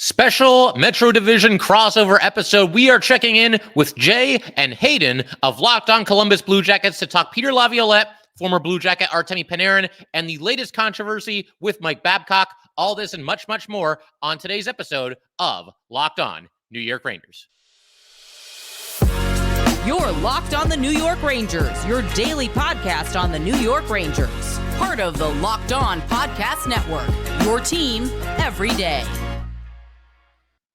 Special Metro Division crossover episode. We are checking in with Jay and Hayden of Locked On Columbus Blue Jackets to talk Peter Laviolette, former Blue Jacket Artemi Panarin, and the latest controversy with Mike Babcock. All this and much, much more on today's episode of Locked On New York Rangers. You're Locked On the New York Rangers, your daily podcast on the New York Rangers. Part of the Locked On Podcast Network, your team every day.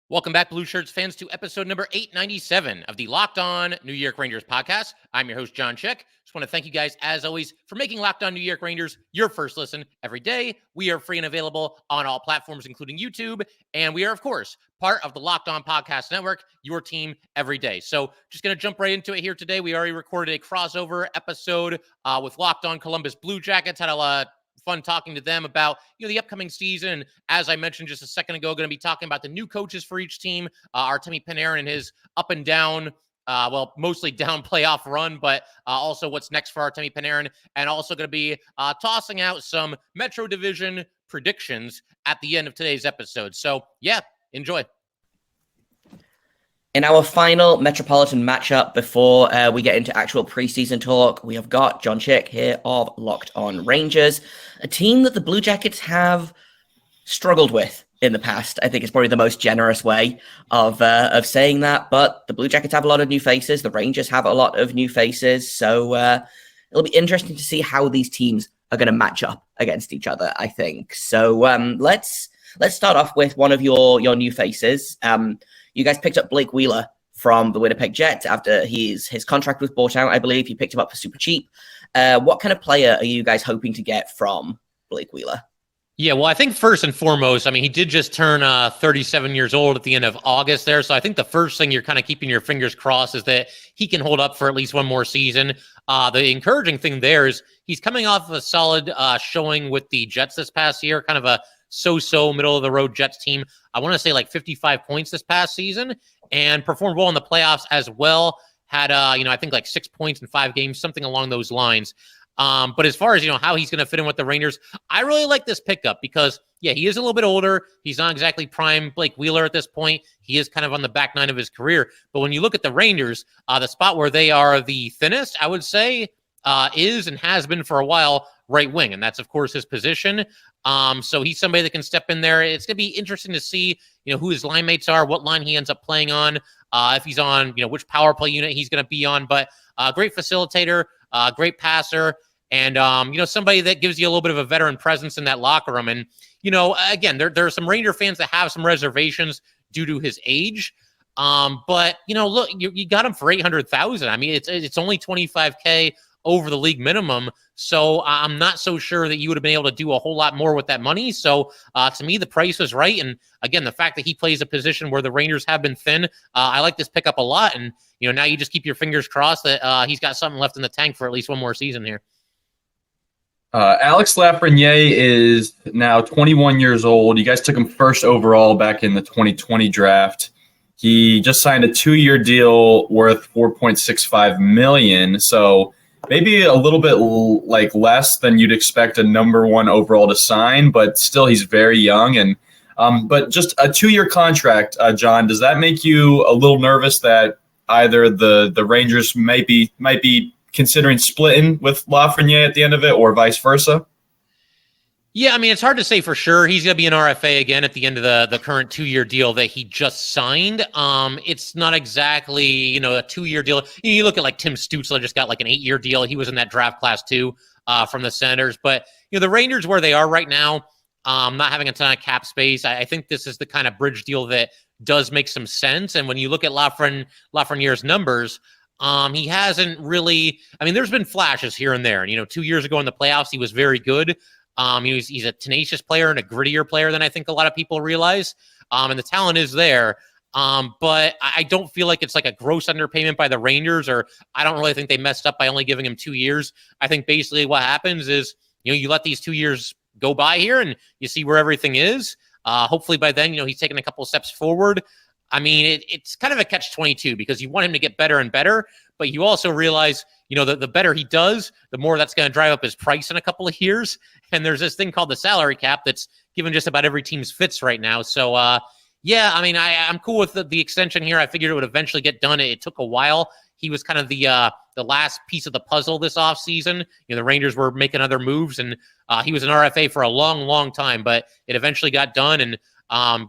Welcome back, Blue Shirts fans, to episode number 897 of the Locked On New York Rangers podcast. I'm your host, John Chick. Just want to thank you guys, as always, for making Locked On New York Rangers your first listen every day. We are free and available on all platforms, including YouTube. And we are, of course, part of the Locked On Podcast Network, your team every day. So just going to jump right into it here today. We already recorded a crossover episode with Locked On Columbus Blue Jackets. Had a fun talking to them about the upcoming season. As I mentioned just a second ago, going to be talking about the new coaches for each team. Artemi Panarin and his up and down, mostly down playoff run, but also what's next for Artemi Panarin, and also going to be tossing out some Metro Division predictions at the end of today's episode. So yeah, enjoy. In our final Metropolitan matchup before we get into actual preseason talk, we have got John Chick here of Locked On Rangers, a team that the Blue Jackets have struggled with in the past. I think it's probably the most generous way of saying that, but the Blue Jackets have a lot of new faces. The Rangers have a lot of new faces, so it'll be interesting to see how these teams are going to match up against each other, I think. So let's start off with one of your new faces. You guys picked up Blake Wheeler from the Winnipeg Jets after his contract was bought out, I believe. You picked him up for super cheap. What kind of player are you guys hoping to get from Blake Wheeler? Yeah, well, I think first and foremost, he did just turn 37 years old at the end of August there. So I think the first thing you're kind of keeping your fingers crossed is that he can hold up for at least one more season. The encouraging thing there is he's coming off of a solid showing with the Jets this past year, kind of a so-so middle-of-the-road Jets team. I want to say like 55 points this past season, and performed well in the playoffs as well. Had, I think like 6 points in 5 games, something along those lines. But as far as, how he's going to fit in with the Rangers, I really like this pickup because, yeah, he is a little bit older. He's not exactly prime Blake Wheeler at this point. He is kind of on the back nine of his career. But when you look at the Rangers, the spot where they are the thinnest, I would say, is and has been for a while right wing. And that's, of course, his position. So he's somebody that can step in there. It's going to be interesting to see, who his line mates are, what line he ends up playing on, if he's on, which power play unit he's going to be on. But great facilitator, great passer, and, somebody that gives you a little bit of a veteran presence in that locker room. And, again, there are some Ranger fans that have some reservations due to his age. But, look, you got him for $800,000. It's only $25K over the league minimum. So I'm not so sure that you would have been able to do a whole lot more with that money. So to me, the price was right. And again, the fact that he plays a position where the Rangers have been thin, I like this pickup a lot. And, now you just keep your fingers crossed that he's got something left in the tank for at least one more season here. Alex Lafreniere is now 21 years old. You guys took him first overall back in the 2020 draft. He just signed a 2-year deal worth $4.65 million. So maybe a little bit less than you'd expect a number one overall to sign, but still he's very young. And but just a 2-year contract, John, does that make you a little nervous that either the Rangers might be considering splitting with Lafreniere at the end of it, or vice versa? Yeah, it's hard to say for sure. He's going to be an RFA again at the end of the current 2-year deal that he just signed. It's not exactly, a 2-year deal. You look at like Tim Stützle just got like an 8-year deal. He was in that draft class too from the Senators. But, the Rangers where they are right now, not having a ton of cap space, I think this is the kind of bridge deal that does make some sense. And when you look at Lafreniere's numbers, he hasn't really, there's been flashes here and there. And, 2 years ago in the playoffs, he was very good. He's a tenacious player and a grittier player than I think a lot of people realize. And the talent is there. But I don't feel like it's like a gross underpayment by the Rangers, or I don't really think they messed up by only giving him 2 years. I think basically what happens is, you let these 2 years go by here and you see where everything is. Hopefully by then, he's taken a couple of steps forward. It's kind of a catch-22 because you want him to get better and better, but you also realize, the better he does, the more that's going to drive up his price in a couple of years. And there's this thing called the salary cap that's given just about every team's fits right now. So Yeah, I mean, I'm cool with the extension here. I figured it would eventually get done. It took a while. He was kind of the last piece of the puzzle this offseason. The Rangers were making other moves, and he was an RFA for a long, long time, but it eventually got done. And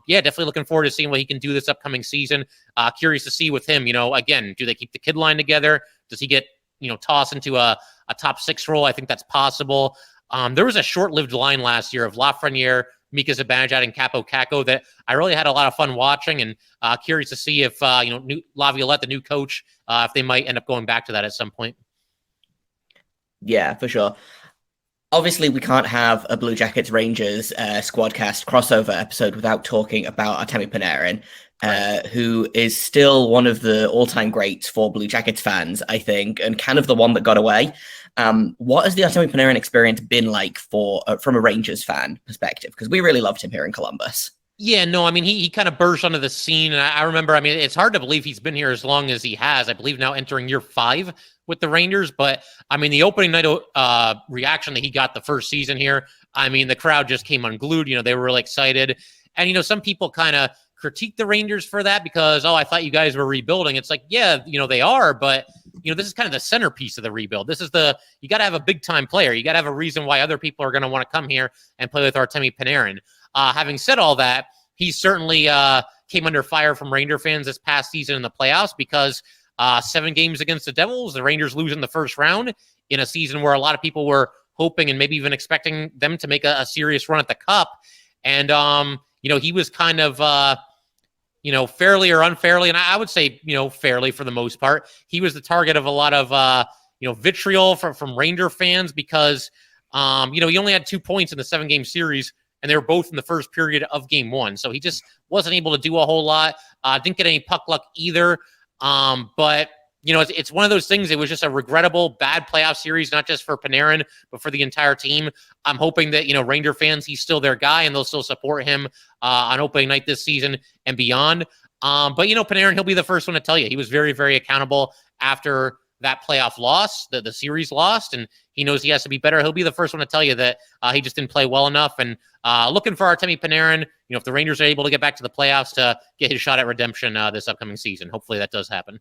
definitely looking forward to seeing what he can do this upcoming season. Curious to see with him, again, do they keep the kid line together? Does he get, tossed into a top 6 role? I think that's possible. There was a short-lived line last year of Lafreniere, Mika Zibanejad, and Capo Caco that I really had a lot of fun watching, and curious to see if Laviolette, the new coach, if they might end up going back to that at some point. Yeah, for sure. Obviously, we can't have a Blue Jackets Rangers Squadcast crossover episode without talking about Artemi Panarin, who is still one of the all-time greats for Blue Jackets fans, I think, and kind of the one that got away. What has the Artemi Panarin experience been like from a Rangers fan perspective? Because we really loved him here in Columbus. Yeah, no, I mean, he kind of burst onto the scene. And I remember, it's hard to believe he's been here as long as he has. I believe now entering year 5 with the Rangers. But, the opening night reaction that he got the first season here, the crowd just came unglued. They were really excited. And, some people kind of critique the Rangers for that because, I thought you guys were rebuilding. It's like, yeah, they are. But, this is kind of the centerpiece of the rebuild. This is you got to have a big time player. You got to have a reason why other people are going to want to come here and play with Artemi Panarin. Having said all that, he certainly came under fire from Ranger fans this past season in the playoffs because 7 games against the Devils, the Rangers lose in the first round in a season where a lot of people were hoping and maybe even expecting them to make a serious run at the Cup. And, he was kind of, fairly or unfairly, and I would say, fairly for the most part, he was the target of a lot of, vitriol from Ranger fans because, he only had 2 points in the 7-game series, and they were both in the first period of game 1. So he just wasn't able to do a whole lot. Didn't get any puck luck either. But, it's one of those things. It was just a regrettable, bad playoff series, not just for Panarin, but for the entire team. I'm hoping that, Ranger fans, he's still their guy, and they'll still support him on opening night this season and beyond. But, Panarin, he'll be the first one to tell you. He was very, very accountable after that playoff loss, the series lost, and he knows he has to be better. He'll be the first one to tell you that he just didn't play well enough. And looking for Artemi Panarin, if the Rangers are able to get back to the playoffs to get his shot at redemption this upcoming season. Hopefully that does happen.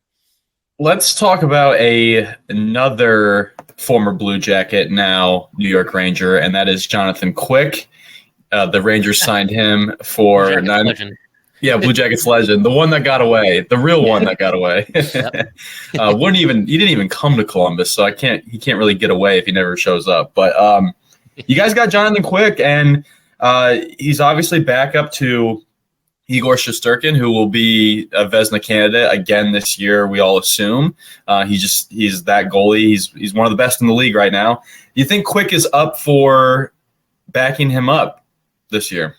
Let's talk about another former Blue Jacket, now New York Ranger, and that is Jonathan Quick. The Rangers signed him for Blue Jackets legend, the one that got away, the real one that got away. He didn't even come to Columbus, so he can't really get away if he never shows up. But you guys got Jonathan Quick, and he's obviously back up to Igor Shesterkin, who will be a Vezina candidate again this year, we all assume. He's that goalie. He's one of the best in the league right now. Do you think Quick is up for backing him up this year?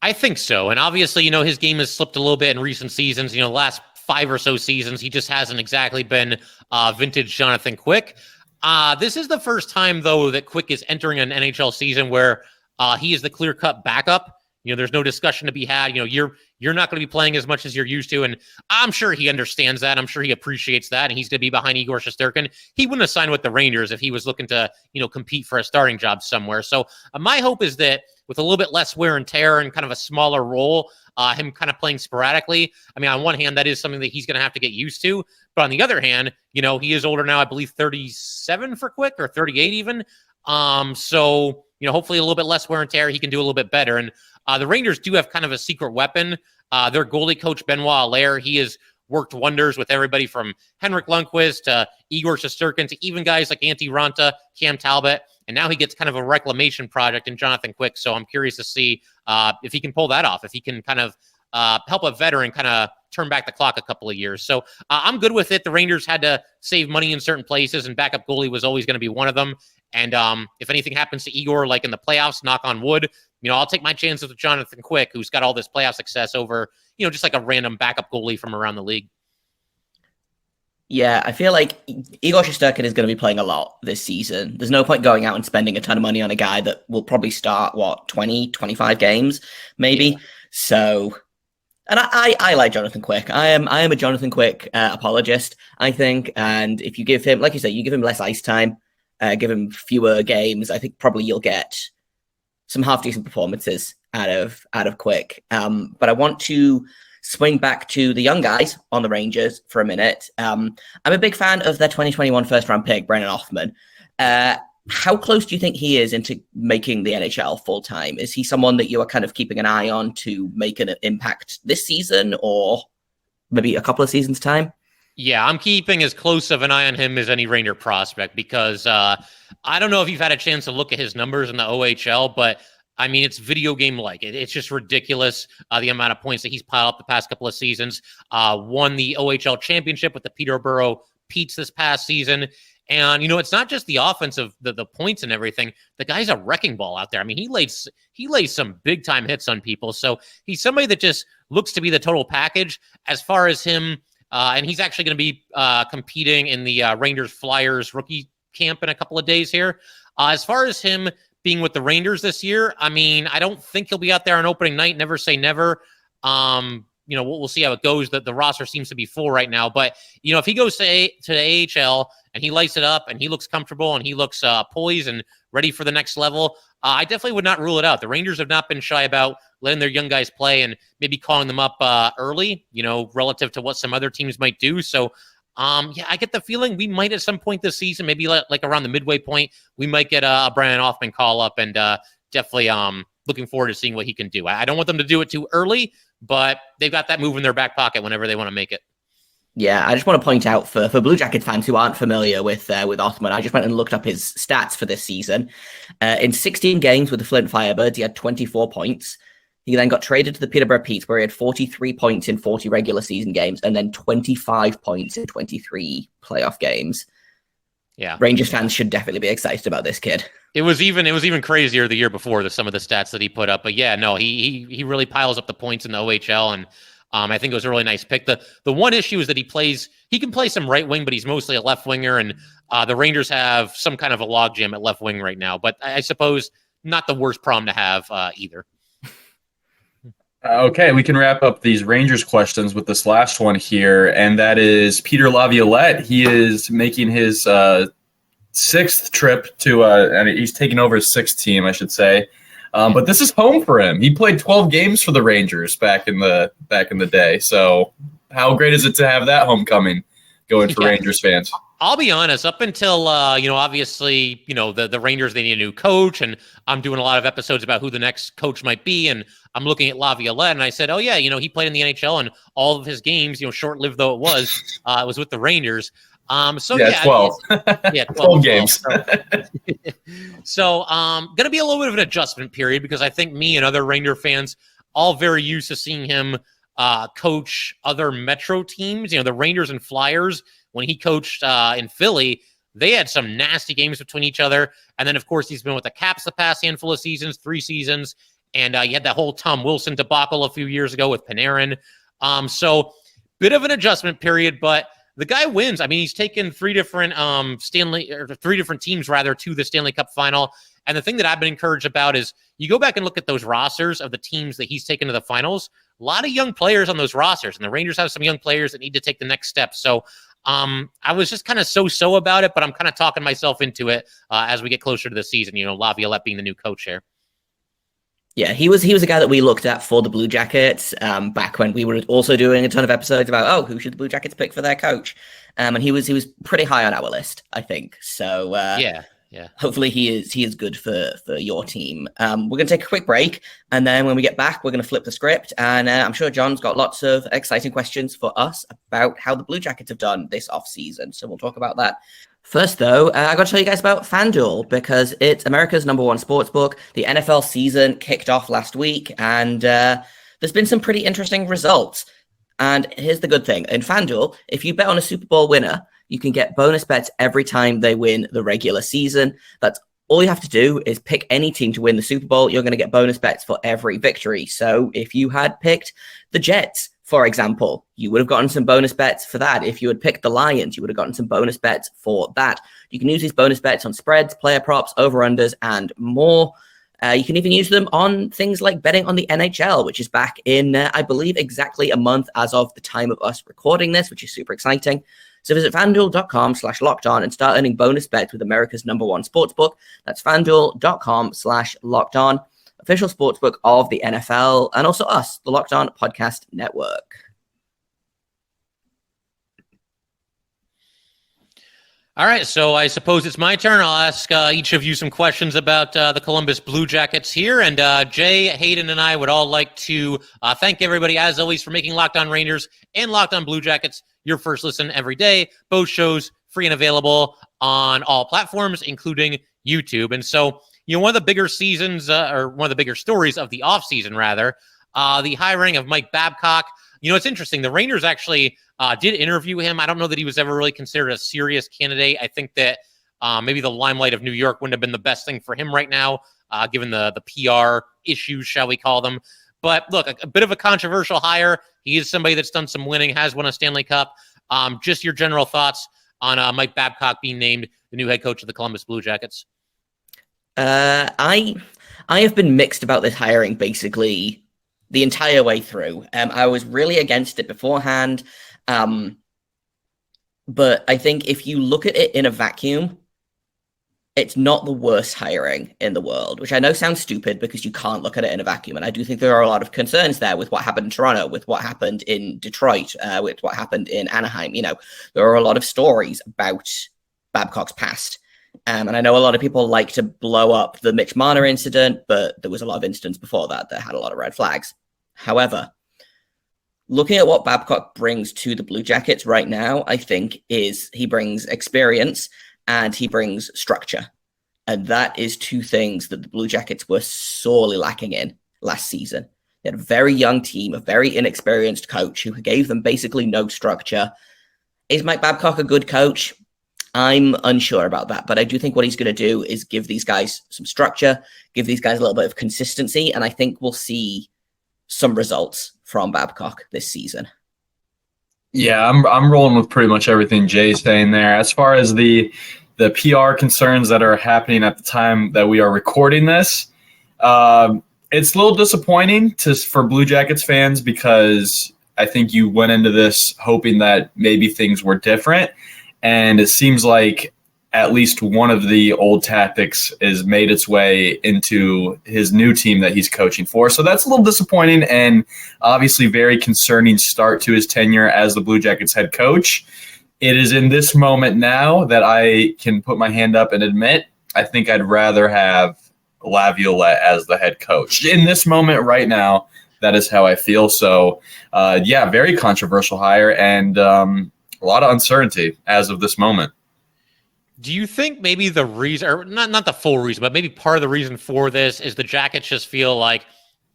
I think so. And obviously, his game has slipped a little bit in recent seasons. The last 5 or so seasons, he just hasn't exactly been vintage Jonathan Quick. This is the first time, though, that Quick is entering an NHL season where he is the clear-cut backup. There's no discussion to be had. You're not going to be playing as much as you're used to. And I'm sure he understands that. I'm sure he appreciates that. And he's going to be behind Igor Shesterkin. He wouldn't have signed with the Rangers if he was looking to, compete for a starting job somewhere. So my hope is that with a little bit less wear and tear and kind of a smaller role, him kind of playing sporadically. On one hand, that is something that he's going to have to get used to. But on the other hand, he is older now, I believe 37 for Quick or 38 even. So, hopefully a little bit less wear and tear. He can do a little bit better. And the Rangers do have kind of a secret weapon. Their goalie coach, Benoit Allaire, he has worked wonders with everybody from Henrik Lundqvist to Igor Shesterkin to even guys like Antti Ranta, Cam Talbot. And now he gets kind of a reclamation project in Jonathan Quick. So I'm curious to see if he can pull that off, if he can kind of help a veteran kind of turn back the clock a couple of years. So I'm good with it. The Rangers had to save money in certain places, and backup goalie was always going to be one of them. And if anything happens to Igor, like in the playoffs, knock on wood, I'll take my chances with Jonathan Quick, who's got all this playoff success over, just like a random backup goalie from around the league. Yeah, I feel like Igor Shesterkin is going to be playing a lot this season. There's no point going out and spending a ton of money on a guy that will probably start, 20, 25 games, maybe. Yeah. So, and I like Jonathan Quick. I am a Jonathan Quick apologist, I think. And if you give him, like you say, you give him less ice time, give him fewer games, I think probably you'll get some half-decent performances out of Quick. But I want to swing back to the young guys on the Rangers for a minute. I'm a big fan of their 2021 first-round pick, Brennan Othmann. How close do you think he is into making the NHL full-time? Is he someone that you are kind of keeping an eye on to make an impact this season or maybe a couple of seasons' time? Yeah, I'm keeping as close of an eye on him as any Ranger prospect because I don't know if you've had a chance to look at his numbers in the OHL, but I mean, it's video game-like. It's just ridiculous, the amount of points that he's piled up the past couple of seasons. Won the OHL championship with the Peterborough Petes this past season. And, it's not just the offense of the points and everything. The guy's a wrecking ball out there. I mean, he lays some big-time hits on people. So he's somebody that just looks to be the total package. As far as him, and he's actually going to be competing in the Rangers-Flyers rookie camp in a couple of days here. As far as him being with the Rangers this year, I mean, I don't think he'll be out there on opening night. Never say never. We'll see how it goes. The roster seems to be full right now. But, if he goes to the AHL and he lights it up and he looks comfortable and he looks poised and ready for the next level, I definitely would not rule it out. The Rangers have not been shy about letting their young guys play and maybe calling them up early, relative to what some other teams might do. So, I get the feeling we might at some point this season, maybe like around the midway point, we might get a Brennan Othmann call up and definitely looking forward to seeing what he can do. I don't want them to do it too early, but they've got that move in their back pocket whenever they want to make it. Yeah, I just want to point out for Blue Jacket fans who aren't familiar with Othmann, I just went and looked up his stats for this season. In 16 games with the Flint Firebirds, he had 24 points. He then got traded to the Peterborough Petes, where he had 43 points in 40 regular season games and then 25 points in 23 playoff games. Yeah, Rangers fans should definitely be excited about this kid. It was even crazier the year before, some of the stats that he put up. But yeah, no, he really piles up the points in the OHL, and I think it was a really nice pick. The one issue is that he can play some right wing, but he's mostly a left winger, and the Rangers have some kind of a logjam at left wing right now. But I suppose not the worst problem to have either. Okay, we can wrap up these Rangers questions with this last one here, and that is Peter Laviolette. He is making his sixth trip to, and he's taking over his sixth team, I should say. But this is home for him. He played 12 games for the Rangers back in the day. So how great is it to have that homecoming going for Rangers fans? I'll be honest, up until, obviously, the Rangers, they need a new coach, and I'm doing a lot of episodes about who the next coach might be, and I'm looking at Laviolette, and I said, oh, yeah, he played in the NHL, and all of his games, short-lived though it was with the Rangers. 12. 12 games. So, going to be a little bit of an adjustment period because I think me and other Ranger fans all very used to seeing him coach other Metro teams. The Rangers and Flyers, when he coached in Philly, they had some nasty games between each other. And then, of course, he's been with the Caps the past handful of seasons, 3 seasons. And you had that whole Tom Wilson debacle a few years ago with Panarin. So, bit of an adjustment period, but the guy wins. I mean, he's taken 3 different teams to the Stanley Cup final. And the thing that I've been encouraged about is you go back and look at those rosters of the teams that he's taken to the finals. A lot of young players on those rosters, and the Rangers have some young players that need to take the next step. So I was just kind of so about it, but I'm kind of talking myself into it as we get closer to the season. Laviolette being the new coach here. Yeah, he was a guy that we looked at for the Blue Jackets back when we were also doing a ton of episodes about, who should the Blue Jackets pick for their coach? And he was pretty high on our list, I think. So yeah. Hopefully he is good for your team. We're going to take a quick break, and then when we get back, we're going to flip the script. And I'm sure John's got lots of exciting questions for us about how the Blue Jackets have done this offseason. So we'll talk about that. First, though, I got to tell you guys about FanDuel because it's America's #1 sportsbook. The NFL season kicked off last week, and there's been some pretty interesting results. And here's the good thing. In FanDuel, if you bet on a Super Bowl winner, you can get bonus bets every time they win the regular season. That's all you have to do is pick any team to win the Super Bowl. You're going to get bonus bets for every victory. So if you had picked the Jets, for example, you would have gotten some bonus bets for that. If you had picked the Lions, you would have gotten some bonus bets for that. You can use these bonus bets on spreads, player props, over-unders, and more. You can even use them on things like betting on the NHL, which is back in, I believe, exactly a month as of the time of us recording this, which is super exciting. So visit FanDuel.com/LockedOn and start earning bonus bets with America's #1 sportsbook. That's FanDuel.com/LockedOn. official sportsbook of the NFL, and also us, the Locked On Podcast Network. All right, so I suppose it's my turn. I'll ask each of you some questions about the Columbus Blue Jackets here. And Jay, Hayden, and I would all like to thank everybody, as always, for making Locked On Rangers and Locked On Blue Jackets your first listen every day. Both shows free and available on all platforms, including YouTube. And so, one of the bigger seasons, or one of the bigger stories of the offseason, rather, the hiring of Mike Babcock. It's interesting. The Rangers actually did interview him. I don't know that he was ever really considered a serious candidate. I think that maybe the limelight of New York wouldn't have been the best thing for him right now, given the PR issues, shall we call them. But look, a bit of a controversial hire. He is somebody that's done some winning, has won a Stanley Cup. Just your general thoughts on Mike Babcock being named the new head coach of the Columbus Blue Jackets. I have been mixed about this hiring basically the entire way through. I was really against it beforehand. But I think if you look at it in a vacuum, it's not the worst hiring in the world, which I know sounds stupid because you can't look at it in a vacuum. And I do think there are a lot of concerns there with what happened in Toronto, with what happened in Detroit, with what happened in Anaheim. There are a lot of stories about Babcock's past. And I know a lot of people like to blow up the Mitch Marner incident, but there was a lot of incidents before that had a lot of red flags. However, looking at what Babcock brings to the Blue Jackets right now, I think is he brings experience and he brings structure. And that is two things that the Blue Jackets were sorely lacking in last season. They had a very young team, a very inexperienced coach who gave them basically no structure. Is Mike Babcock a good coach? I'm unsure about that, but I do think what he's going to do is give these guys some structure, give these guys a little bit of consistency, and I think we'll see some results from Babcock this season. Yeah, I'm rolling with pretty much everything Jay's saying there. As far as the PR concerns that are happening at the time that we are recording this, it's a little disappointing for Blue Jackets fans because I think you went into this hoping that maybe things were different, and it seems like at least one of the old tactics is made its way into his new team that he's coaching for. So that's a little disappointing and obviously very concerning start to his tenure as the Blue Jackets head coach. It is in this moment now that I can put my hand up and admit I think I'd rather have Laviolette as the head coach. In this moment right now, that is how I feel. So, very controversial hire and a lot of uncertainty as of this moment. Do you think maybe the reason, or not the full reason, but maybe part of the reason for this is the Jackets just feel like,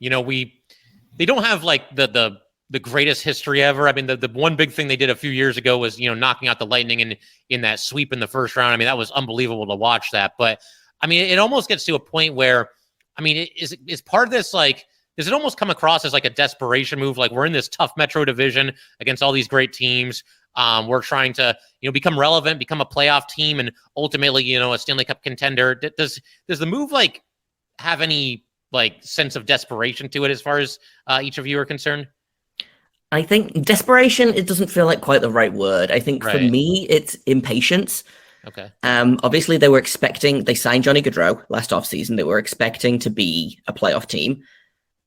they don't have like the greatest history ever. I mean, the one big thing they did a few years ago was, knocking out the Lightning in that sweep in the first round. I mean, that was unbelievable to watch that. But I mean, it almost gets to a point where, I mean, is part of this like, does it almost come across as like a desperation move? Like we're in this tough Metro division against all these great teams. We're trying to, become relevant, become a playoff team, and ultimately, a Stanley Cup contender. Does the move like have any like sense of desperation to it as far as each of you are concerned? I think desperation, it doesn't feel like quite the right word. I think for me, it's impatience. Okay. Obviously, they signed Johnny Gaudreau last offseason. They were expecting to be a playoff team.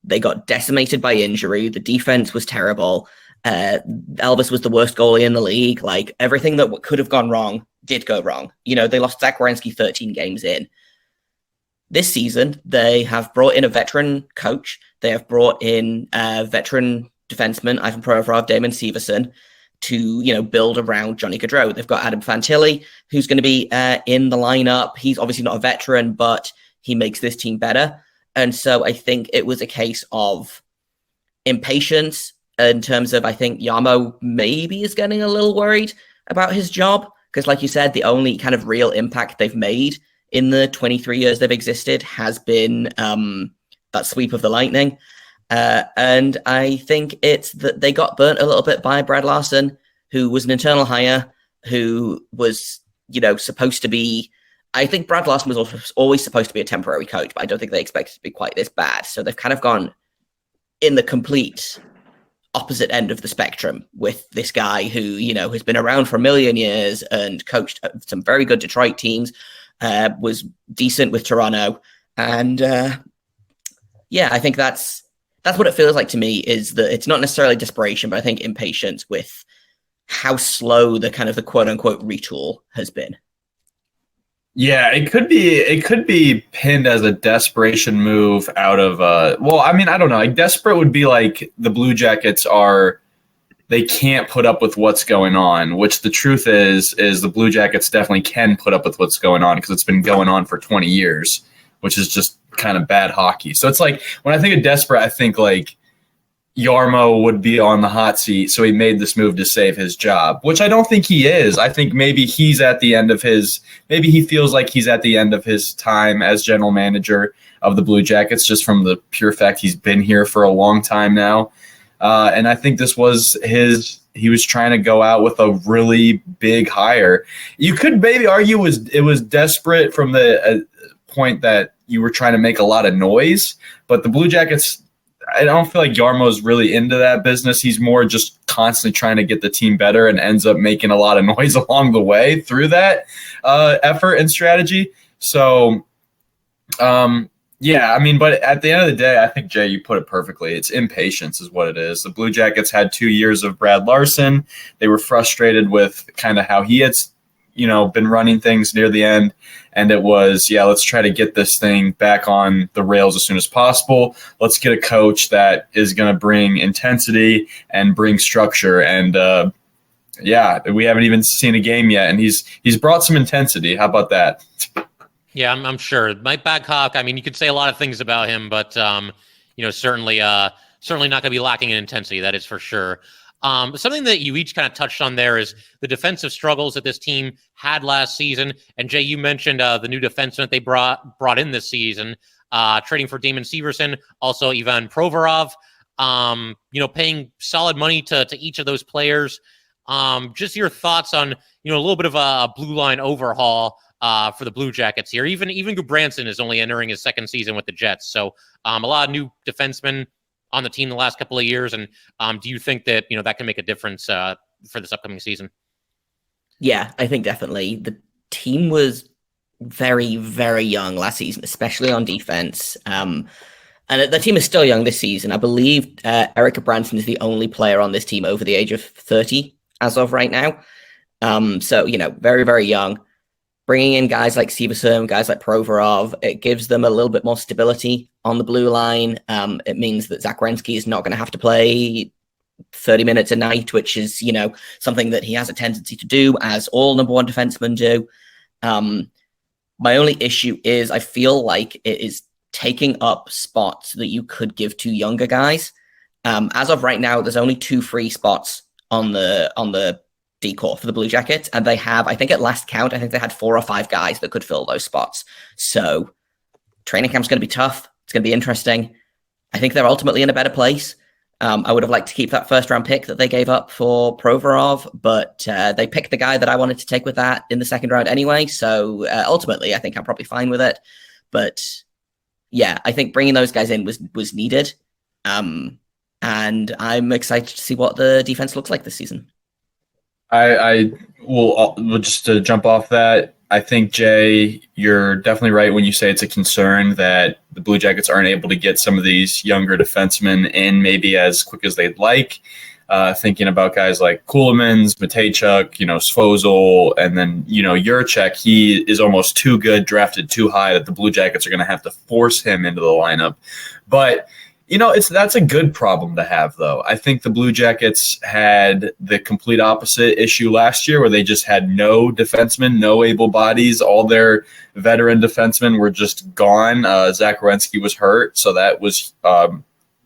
They got decimated by injury. The defense was terrible. Elvis was the worst goalie in the league. Like everything that could have gone wrong did go wrong. They lost Zach Werenski 13 games in. This season, they have brought in a veteran coach. They have brought in a veteran defenseman, Ivan Provorov, Damon, Severson, to build around Johnny Gaudreau. They've got Adam Fantilli, who's going to be in the lineup. He's obviously not a veteran, but he makes this team better. And so I think it was a case of impatience in terms of, I think Yarmo maybe is getting a little worried about his job. Because like you said, the only kind of real impact they've made in the 23 years they've existed has been that sweep of the Lightning. And I think it's that they got burnt a little bit by Brad Larson, who was an internal hire, who was, supposed to be, I think Brad Larson was also always supposed to be a temporary coach, but I don't think they expected it to be quite this bad. So they've kind of gone in the complete opposite end of the spectrum with this guy who, has been around for a million years and coached some very good Detroit teams, was decent with Toronto. And Yeah, I think that's what it feels like to me, is that it's not necessarily desperation, but I think impatience with how slow the kind of the quote unquote retool has been. Yeah, it could be pinned as a desperation move out of well, I mean, I don't know. Like, desperate would be like the Blue Jackets they can't put up with what's going on, which the truth is the Blue Jackets definitely can put up with what's going on, because it's been going on for 20 years, which is just kind of bad hockey. So it's like, when I think of desperate, I think like Jarmo would be on the hot seat, so he made this move to save his job, which I don't think he is. I think maybe he feels like he's at the end of his time as general manager of the Blue Jackets, just from the pure fact he's been here for a long time now. And I think this was he was trying to go out with a really big hire. You could maybe argue it was desperate from the point that you were trying to make a lot of noise, but the Blue Jackets, I don't feel like Jarmo's really into that business. He's more just constantly trying to get the team better, and ends up making a lot of noise along the way through that effort and strategy. So, yeah, I mean, but at the end of the day, I think, Jay, you put it perfectly. It's impatience is what it is. The Blue Jackets had 2 years of Brad Larson. They were frustrated with kind of how he had, been running things near the end. And it was, let's try to get this thing back on the rails as soon as possible. Let's get a coach that is going to bring intensity and bring structure. And, we haven't even seen a game yet, and he's brought some intensity. How about that? Yeah, I'm sure. Mike Babcock, I mean, you could say a lot of things about him, but, certainly not going to be lacking in intensity. That is for sure. Something that you each kind of touched on there is the defensive struggles that this team had last season. And Jay, you mentioned the new defenseman that they brought in this season, trading for Damon Severson, also Ivan Provorov, paying solid money to each of those players. Just your thoughts on, a little bit of a blue line overhaul for the Blue Jackets here. Even Gudbranson is only entering his second season with the Jets. So a lot of new defensemen on the team the last couple of years. And do you think that, that can make a difference for this upcoming season? Yeah, I think definitely. The team was very, very young last season, especially on defense. And the team is still young this season. I believe Erik Gudbranson is the only player on this team over the age of 30 as of right now. So, very, very young. Bringing in guys like Severson, guys like Provorov, it gives them a little bit more stability on the blue line. It means that Zach Werenski is not going to have to play 30 minutes a night, which is, something that he has a tendency to do, as all number one defensemen do. My only issue is I feel like it is taking up spots that you could give to younger guys. As of right now, there's only 2 free spots on the D-core for the Blue Jackets, and they have, I think at last count, I think they had 4 or 5 guys that could fill those spots. So training camp's going to be tough. It's going to be interesting. I think they're ultimately in a better place. I would have liked to keep that first round pick that they gave up for Provorov, but they picked the guy that I wanted to take with that in the second round anyway. So ultimately, I think I'm probably fine with it. But yeah, I think bringing those guys in was needed. And I'm excited to see what the defense looks like this season. I will just to jump off that. I think, Jay, you're definitely right when you say it's a concern that the Blue Jackets aren't able to get some of these younger defensemen in maybe as quick as they'd like. Thinking about guys like Kuhlmans, Matejchuk, Svozil, and then, Juracek, he is almost too good, drafted too high, that the Blue Jackets are going to have to force him into the lineup. But that's a good problem to have, though. I think the Blue Jackets had the complete opposite issue last year, where they just had no defensemen, no able bodies. All their veteran defensemen were just gone. Zach Werenski was hurt, so that was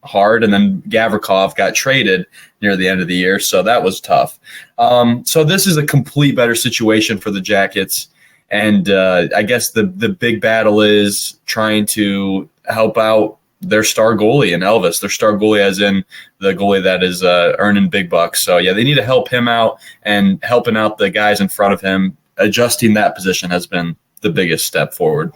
hard. And then Gavrikov got traded near the end of the year, so that was tough. So this is a complete better situation for the Jackets. And I guess the big battle is trying to help out their star goalie in Elvis, their star goalie as in the goalie that is earning big bucks. So, yeah, they need to help him out, and helping out the guys in front of him. Adjusting that position has been the biggest step forward.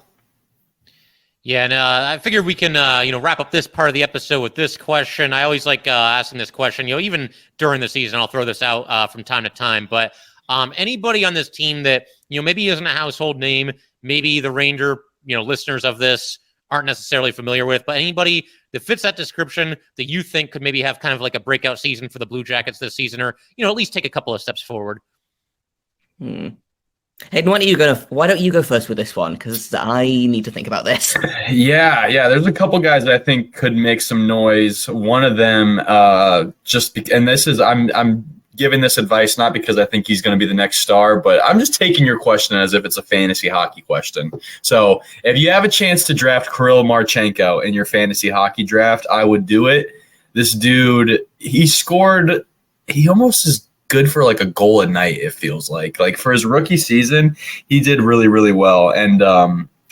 Yeah, and I figured we can, wrap up this part of the episode with this question. I always like asking this question, even during the season. I'll throw this out from time to time. But anybody on this team that, maybe isn't a household name, maybe the Ranger, listeners of this aren't necessarily familiar with, but anybody that fits that description that you think could maybe have kind of like a breakout season for the Blue Jackets this season, or, at least take a couple of steps forward? Hayden, why don't you go first with this one? Because I need to think about this. Yeah. There's a couple guys that I think could make some noise. One of them, and this is, I'm giving this advice not because I think he's going to be the next star, but I'm just taking your question as if it's a fantasy hockey question. So if you have a chance to draft Kirill Marchenko in your fantasy hockey draft, I would do it. This dude, he almost is good for like a goal a night, it feels like. Like for his rookie season, he did really, really well. And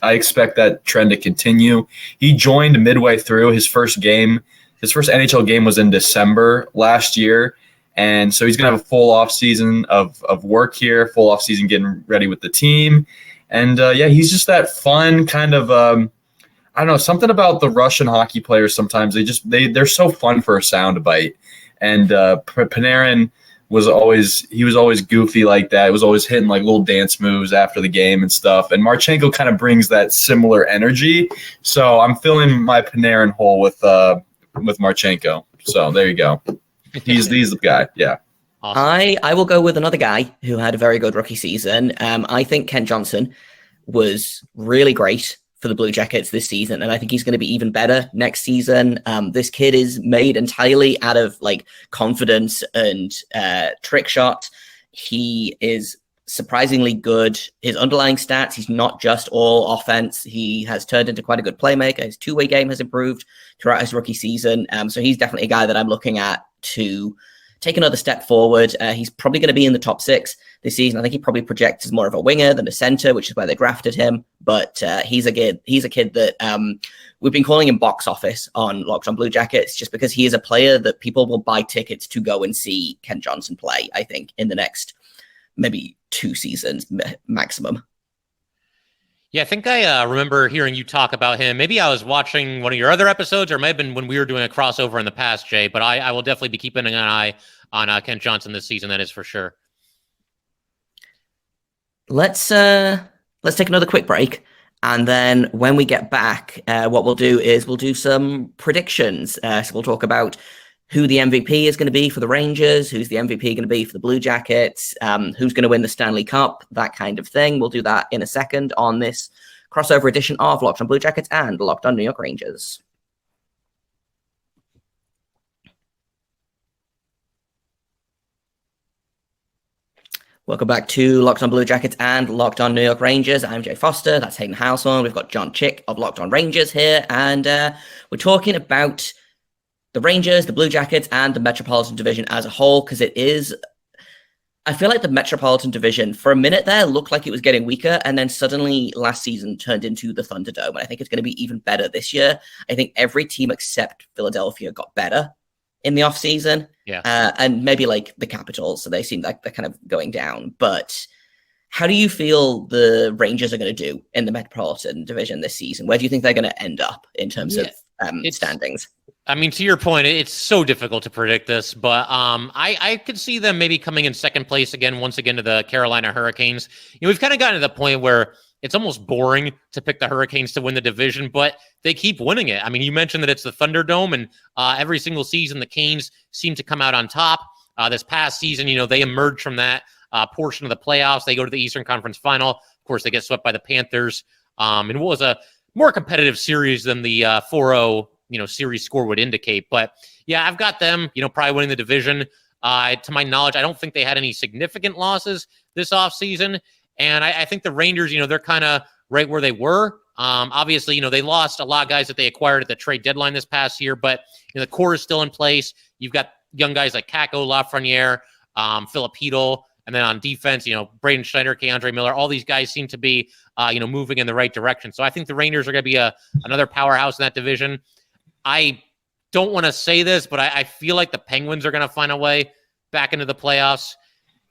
I expect that trend to continue. He joined midway through his first NHL game was in December last year. And so he's going to have a full off season of work here, full off season getting ready with the team. And he's just that fun kind of, I don't know, something about the Russian hockey players sometimes. They're so fun for a soundbite. And Panarin was always goofy like that. It was always hitting like little dance moves after the game and stuff. And Marchenko kind of brings that similar energy. So I'm filling my Panarin hole with Marchenko. So there you go. He's the guy. Yeah. Awesome. I will go with another guy who had a very good rookie season. I think Kent Johnson was really great for the Blue Jackets this season, and I think he's going to be even better next season. This kid is made entirely out of like confidence and trick shot. He is surprisingly good. His underlying stats, he's not just all offense. He has turned into quite a good playmaker. His two-way game has improved throughout his rookie season. So he's definitely a guy that I'm looking at to take another step forward. He's probably going to be in the top 6 this season. I think he probably projects as more of a winger than a center, which is where they drafted him. But he's a kid that we've been calling him box office on Locked on Blue Jackets, just because he is a player that people will buy tickets to go and see Kent Johnson play, I think, in the next maybe 2 seasons maximum. Yeah, I think I remember hearing you talk about him. Maybe I was watching one of your other episodes, or it might have been when we were doing a crossover in the past, Jay. But I will definitely be keeping an eye on Kent Johnson this season. That is for sure. Let's take another quick break, and then when we get back, what we'll do is we'll do some predictions. So we'll talk about who the MVP is going to be for the Rangers, who's the MVP going to be for the Blue Jackets, who's going to win the Stanley Cup, that kind of thing. We'll do that in a second on this crossover edition of Locked on Blue Jackets and Locked on New York Rangers. Welcome back to Locked on Blue Jackets and Locked on New York Rangers. I'm Jay Forster. That's Hayden Heilshorn. We've got John Chick of Locked on Rangers here, and we're talking about the Rangers, the Blue Jackets, and the Metropolitan Division as a whole, because I feel like the Metropolitan Division, for a minute there, looked like it was getting weaker, and then suddenly last season turned into the Thunderdome, and I think it's going to be even better this year. I think every team except Philadelphia got better in the offseason. Yeah. And maybe like the Capitals, so they seem like they're kind of going down. But how do you feel the Rangers are going to do in the Metropolitan Division this season? Where do you think they're going to end up in terms of standings? I mean, to your point, it's so difficult to predict this, but I could see them maybe coming in second place once again to the Carolina Hurricanes. We've kind of gotten to the point where it's almost boring to pick the Hurricanes to win the division, but they keep winning it. I mean, you mentioned that it's the Thunderdome, and every single season the Canes seem to come out on top. This past season, they emerged from that portion of the playoffs. They go to the Eastern Conference Final. Of course, they get swept by the Panthers. And what was a more competitive series than the 4-0 series score would indicate. But yeah, I've got them, probably winning the division. To my knowledge, I don't think they had any significant losses this offseason. And I think the Rangers, they're kind of right where they were. Obviously, they lost a lot of guys that they acquired at the trade deadline this past year, but the core is still in place. You've got young guys like Kakko, Lafreniere, Filipino, and then on defense, Braden Schneider, Keandre Miller, all these guys seem to be, moving in the right direction. So I think the Rangers are going to be another powerhouse in that division. I don't want to say this, but I feel like the Penguins are going to find a way back into the playoffs.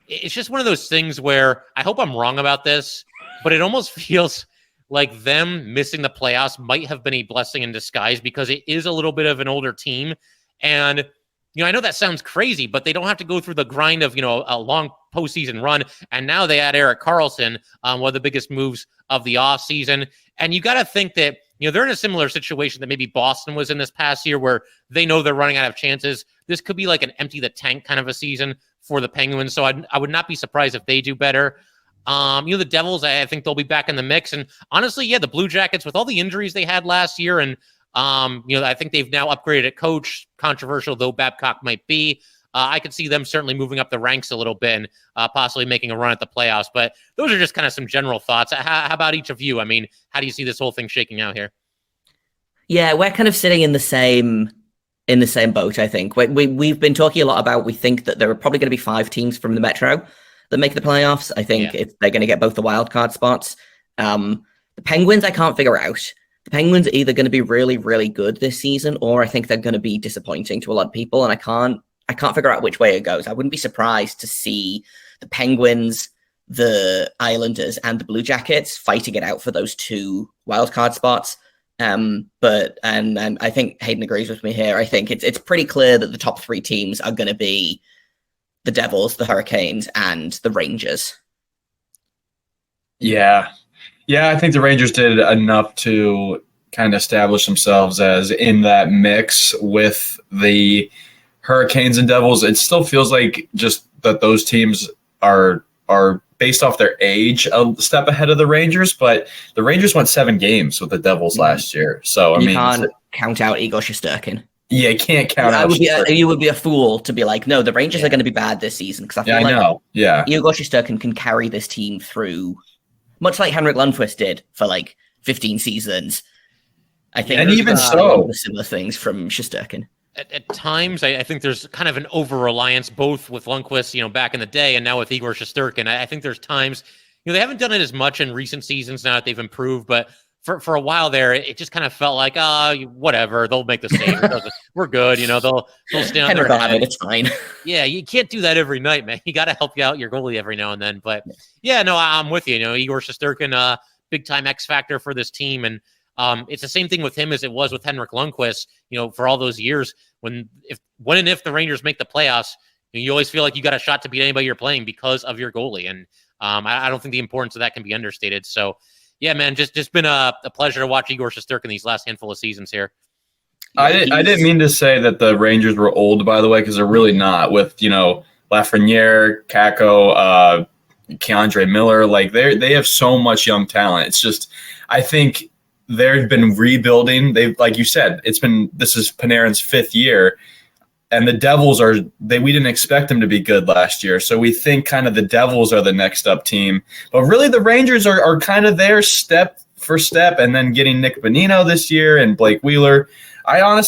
It's just one of those things where I hope I'm wrong about this, but it almost feels like them missing the playoffs might have been a blessing in disguise, because it is a little bit of an older team. And, I know that sounds crazy, but they don't have to go through the grind of, a long postseason run. And now they add Erik Karlsson, one of the biggest moves of the offseason. And you got to think that they're in a similar situation that maybe Boston was in this past year, where they know they're running out of chances. This could be like an empty the tank kind of a season for the Penguins. So I would not be surprised if they do better. The Devils, I think they'll be back in the mix. And honestly, the Blue Jackets, with all the injuries they had last year, and I think they've now upgraded at coach, controversial though Babcock might be. I could see them certainly moving up the ranks a little bit and possibly making a run at the playoffs. But those are just kind of some general thoughts. How about each of you? I mean, how do you see this whole thing shaking out here? Yeah, we're kind of sitting in the same boat, I think. We've been talking a lot about, we think that there are probably going to be 5 teams from the Metro that make the playoffs. I think they're going to get both the wild card spots. The Penguins, I can't figure out. The Penguins are either going to be really, really good this season, or I think they're going to be disappointing to a lot of people, and I can't figure out which way it goes. I wouldn't be surprised to see the Penguins, the Islanders, and the Blue Jackets fighting it out for those 2 wildcard spots. But I think Hayden agrees with me here. I think it's pretty clear that the top 3 teams are going to be the Devils, the Hurricanes, and the Rangers. Yeah, I think the Rangers did enough to kind of establish themselves as in that mix with the Hurricanes and Devils. It still feels like just that those teams are based off their age a step ahead of the Rangers, but the Rangers went 7 games with the Devils last year. So you can't count out Igor Shesterkin. Yeah, you can't count out. You would be a fool to be like, no, the Rangers are going to be bad this season, because I feel like Igor Shesterkin can carry this team through, much like Henrik Lundqvist did for like 15 seasons. I think, and even so, similar things from Shesterkin. At times, I think there's kind of an over-reliance, both with Lundqvist, back in the day, and now with Igor Shesterkin. I think there's times, they haven't done it as much in recent seasons now that they've improved, but for a while there, it just kind of felt like, whatever, they'll make the save. We're good, they'll stay on their head. It's fine. Yeah, you can't do that every night, man. You got to help you out your goalie every now and then. But I'm with you. Igor Shesterkin, big-time X factor for this team, and it's the same thing with him as it was with Henrik Lundqvist, for all those years. When and if the Rangers make the playoffs, you always feel like you got a shot to beat anybody you're playing because of your goalie. And I don't think the importance of that can be understated. So, yeah, man, just been a pleasure to watch Igor Shesterkin these last handful of seasons here. I didn't mean to say that the Rangers were old, by the way, because they're really not. With, Lafreniere, Kakko, Keandre Miller, like they have so much young talent. It's just, I think they've been rebuilding. They've, like you said, this is Panarin's 5th year, and the Devils we didn't expect them to be good last year. So we think kind of the Devils are the next up team, but really the Rangers are kind of there step for step, and then getting Nick Bonino this year and Blake Wheeler. I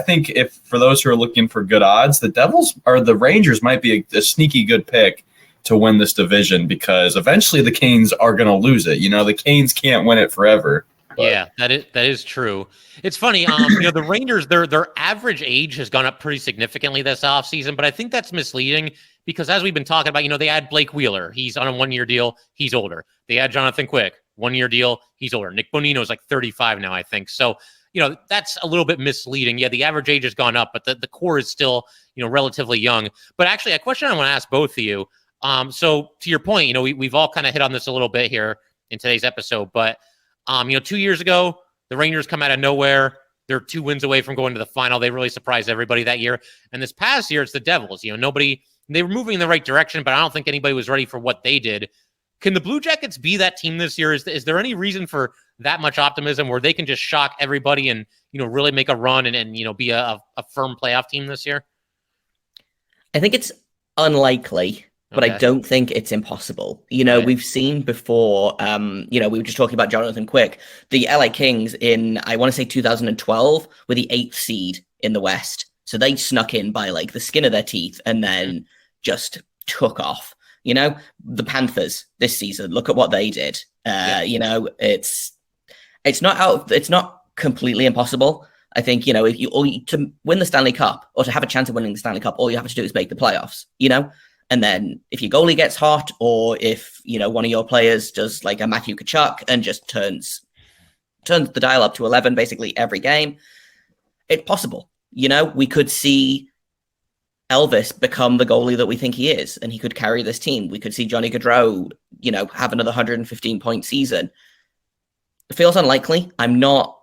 think if for those who are looking for good odds, the Rangers might be a sneaky good pick to win this division, because eventually the Canes are going to lose it. The Canes can't win it forever. But. Yeah, that is true. It's funny, the Rangers, their average age has gone up pretty significantly this offseason, but I think that's misleading because, as we've been talking about, they had Blake Wheeler. He's on a 1-year deal. He's older. They had Jonathan Quick, 1-year deal. He's older. Nick Bonino is like 35 now, I think. So, that's a little bit misleading. Yeah, the average age has gone up, but the core is still, relatively young. But actually, a question I want to ask both of you. So to your point, we've all kind of hit on this a little bit here in today's episode, but 2 years ago, the Rangers come out of nowhere. They're 2 wins away from going to the final. They really surprised everybody that year. And this past year, it's the Devils. They were moving in the right direction, but I don't think anybody was ready for what they did. Can the Blue Jackets be that team this year? Is there any reason for that much optimism where they can just shock everybody and, really make a run and be a firm playoff team this year? I think it's unlikely. But I don't think it's impossible. We've seen before, we were just talking about Jonathan Quick. The LA Kings in, I want to say 2012, were the 8th seed in the West. So they snuck in by like the skin of their teeth and then just took off. The Panthers this season, look at what they did. It's not completely impossible. I think, if to win the Stanley Cup or to have a chance of winning the Stanley Cup, all you have to do is make the playoffs, And then if your goalie gets hot, or if, one of your players does like a Matthew Tkachuk and just turns the dial up to 11 basically every game, it's possible. We could see Elvis become the goalie that we think he is, and he could carry this team. We could see Johnny Gaudreau, have another 115-point season. It feels unlikely. I'm not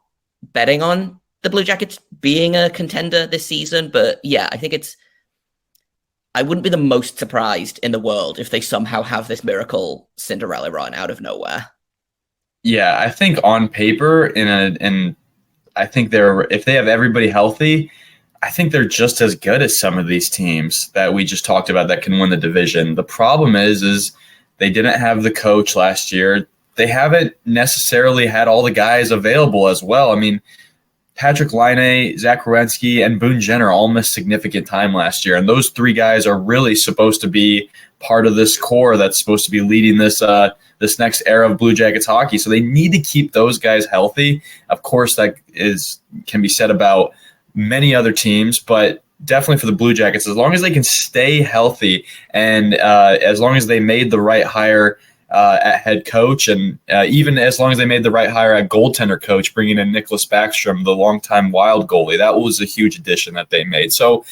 betting on the Blue Jackets being a contender this season, but yeah, I think I wouldn't be the most surprised in the world if they somehow have this miracle Cinderella run out of nowhere. Yeah, I think on paper, and I think if they have everybody healthy, I think they're just as good as some of these teams that we just talked about that can win the division. The problem is they didn't have the coach last year. They haven't necessarily had all the guys available as well. I mean, Patrick Laine, Zach Werenski, and Boone Jenner all missed significant time last year. And those three guys are really supposed to be part of this core that's supposed to be leading this next era of Blue Jackets hockey. So they need to keep those guys healthy. Of course, that can be said about many other teams, but definitely for the Blue Jackets, as long as they can stay healthy and as long as they made the right hire at head coach, and even as long as they made the right hire at goaltender coach, bringing in Nicholas Backstrom, the longtime Wild goalie. That was a huge addition that they made. So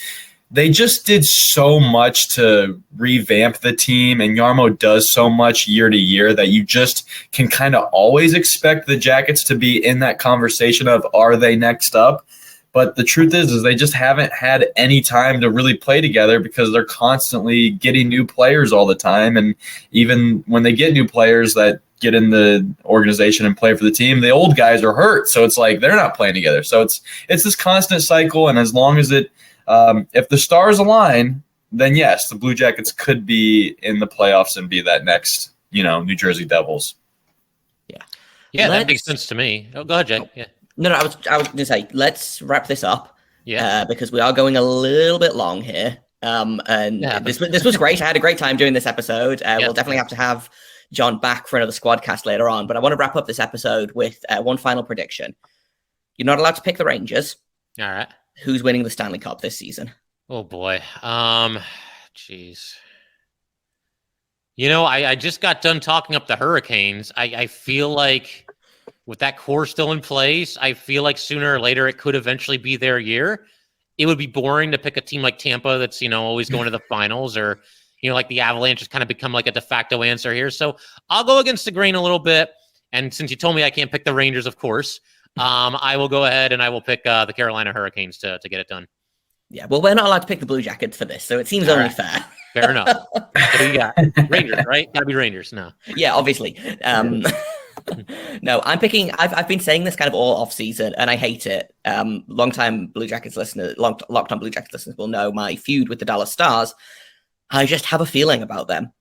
they just did so much to revamp the team, and Jarmo does so much year to year that you just can kind of always expect the Jackets to be in that conversation of, are they next up? But the truth is they just haven't had any time to really play together because they're constantly getting new players all the time. And even when they get new players that get in the organization and play for the team, the old guys are hurt. So it's like they're not playing together. So it's this constant cycle. And as long as if the stars align, then yes, the Blue Jackets could be in the playoffs and be that next, New Jersey Devils. Yeah, that makes sense to me. Oh, go ahead, Jay. Yeah. No, I was going to say, let's wrap this up. Yeah. Because we are going a little bit long here. This was great. I had a great time doing this episode. We'll definitely have to have John back for another Squadcast later on. But I want to wrap up this episode with one final prediction. You're not allowed to pick the Rangers. All right. Who's winning the Stanley Cup this season? Oh, boy. Jeez. I just got done talking up the Hurricanes. I feel like with that core still in place, I feel like sooner or later it could eventually be their year. It would be boring to pick a team like Tampa that's, always going to the finals, or, like the Avalanche has kind of become like a de facto answer here. So I'll go against the grain a little bit. And since you told me I can't pick the Rangers, of course, I will go ahead and I will pick the Carolina Hurricanes to get it done. Yeah, well, we're not allowed to pick the Blue Jackets for this, so it seems only fair. Fair enough. What do you got? Rangers, right? Gotta be Rangers. No. Yeah, obviously. No, I'm picking. I've been saying this kind of all off season, and I hate it. Long-time Blue Jackets listeners, Locked On Blue Jackets listeners will know my feud with the Dallas Stars. I just have a feeling about them.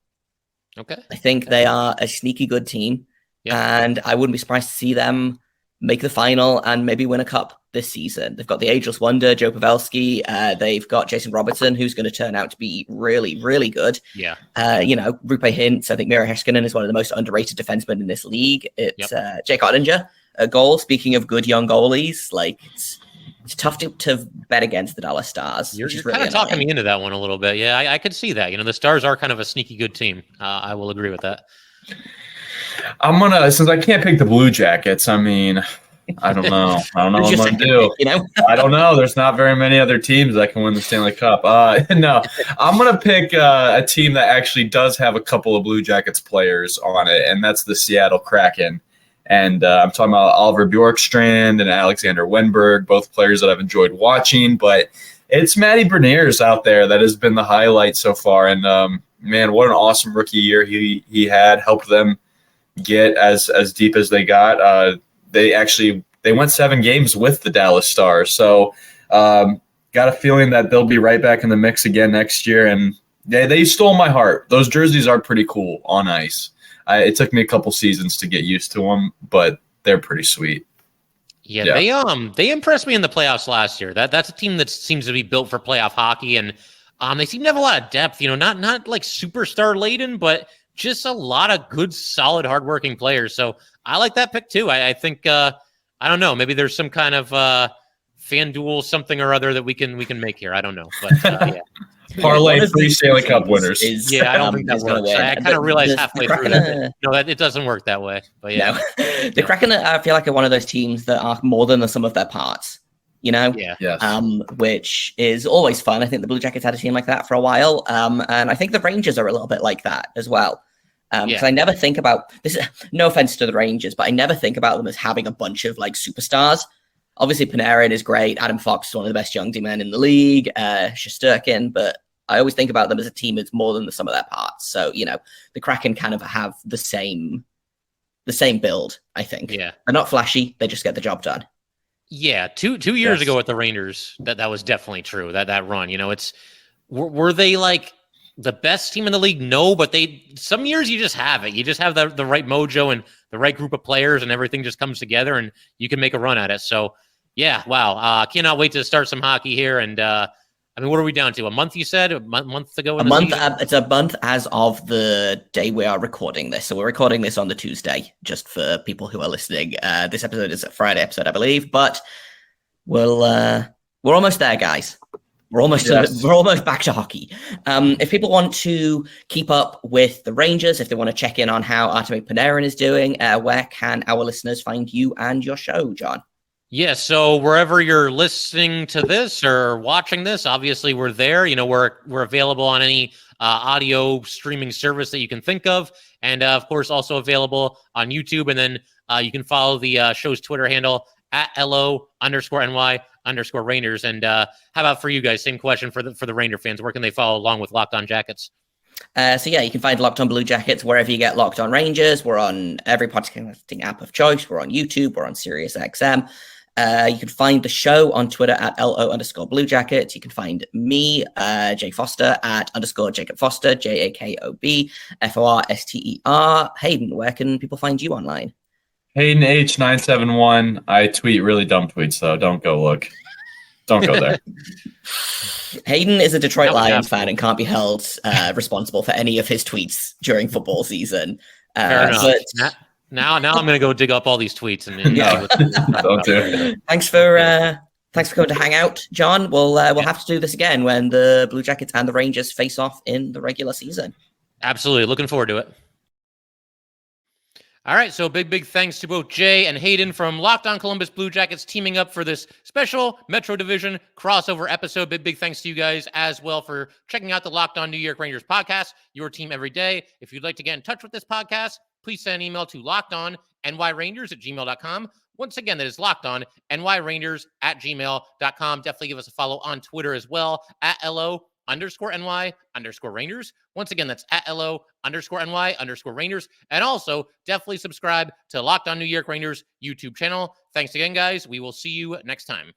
Okay. I think they are a sneaky good team, and I wouldn't be surprised to see them make the final and maybe win a cup this season. They've got the ageless wonder, Joe Pavelski. They've got Jason Robertson, who's going to turn out to be really, really good. Yeah. Rupe Hintz. I think Miro Heiskanen is one of the most underrated defensemen in this league. It's Jake Ottinger, a goal. Speaking of good young goalies, it's tough to bet against the Dallas Stars. You're really kind of talking me into that one a little bit. Yeah, I could see that. The Stars are kind of a sneaky good team. I will agree with that. Since I can't pick the Blue Jackets, I mean, I don't know. I don't know what I'm going to do. I don't know. There's not very many other teams that can win the Stanley Cup. No, I'm going to pick a team that actually does have a couple of Blue Jackets players on it, and that's the Seattle Kraken. And I'm talking about Oliver Bjorkstrand and Alexander Wenberg, both players that I've enjoyed watching. But it's Matty Beniers out there that has been the highlight so far. And, man, what an awesome rookie year he had. Helped them get as deep as they got. They went 7 games with the Dallas Stars. So got a feeling that they'll be right back in the mix again next year. And they stole my heart. Those jerseys are pretty cool on ice. It took me a couple seasons to get used to them, but they're pretty sweet. Yeah. They impressed me in the playoffs last year. That's a team that seems to be built for playoff hockey, and they seem to have a lot of depth. Not like superstar laden, but just a lot of good, solid, hardworking players. So I like that pick too. I think I don't know. Maybe there's some kind of FanDuel something or other that we can make here. I don't know, but yeah. Parlay 3 Stanley Cup winners. I don't think that works. I kind of realized halfway through that it doesn't work that way. But yeah, the Kraken, I feel like, are one of those teams that are more than the sum of their parts. Yeah. Yes. Which is always fun. I think the Blue Jackets had a team like that for a while, and I think the Rangers are a little bit like that as well. Because I never think about this. No offense to the Rangers, but I never think about them as having a bunch of like superstars. Obviously, Panarin is great. Adam Fox is one of the best young D-men in the league. Shesterkin, but I always think about them as a team as more than the sum of their parts. So, the Kraken kind of have the same build, I think. Yeah. They're not flashy. They just get the job done. Yeah. Two years ago with the Rangers, that was definitely true. That run, were they like the best team in the league? No, but some years you just have it. You just have the right mojo and the right group of players, and everything just comes together and you can make a run at it. So yeah, wow. Cannot wait to start some hockey here. And what are we down to? A month, you said? A month to go in the season? It's a month as of the day we are recording this. So we're recording this on the Tuesday, just for people who are listening. This episode is a Friday episode, I believe, but we're almost there, guys. We're almost back to hockey. If people want to keep up with the Rangers, if they want to check in on how Artemi Panarin is doing, where can our listeners find you and your show, John? Yeah, so wherever you're listening to this or watching this, obviously we're there. We're available on any audio streaming service that you can think of, and of course also available on YouTube. And then you can follow the show's Twitter handle at LO_NY_Rangers. And how about for you guys? Same question for the Ranger fans. Where can they follow along with Locked On Jackets? You can find Locked On Blue Jackets wherever you get Locked On Rangers. We're on every podcasting app of choice. We're on YouTube. We're on SiriusXM. You can find the show on Twitter at LO_Blue Jackets. You can find me, Jay Forster, at _Jacob Forster, JAKOBFORSTER. Hayden, where can people find you online? Hayden H971. I tweet really dumb tweets, though. Don't go look. Don't go there. Hayden is a Detroit Lions fan and can't be held responsible for any of his tweets during football season. Fair enough. Now I'm going to go dig up all these tweets and don't do it. Thanks for coming to hang out, John. We'll have to do this again when the Blue Jackets and the Rangers face off in the regular season. Absolutely. Looking forward to it. All right, so big thanks to both Jay and Hayden from Locked On Columbus Blue Jackets teaming up for this special Metro Division crossover episode. Big thanks to you guys as well for checking out the Locked On New York Rangers podcast, your team every day. If you'd like to get in touch with this podcast, please send an email to lockedonnyrangers@gmail.com. Once again, that is lockedonnyrangers@gmail.com. Definitely give us a follow on Twitter as well at LO_NY_Rangers. Once again, that's at LO_NY_Rangers. And also definitely subscribe to Locked On New York Rangers YouTube channel. Thanks again, guys. We will see you next time.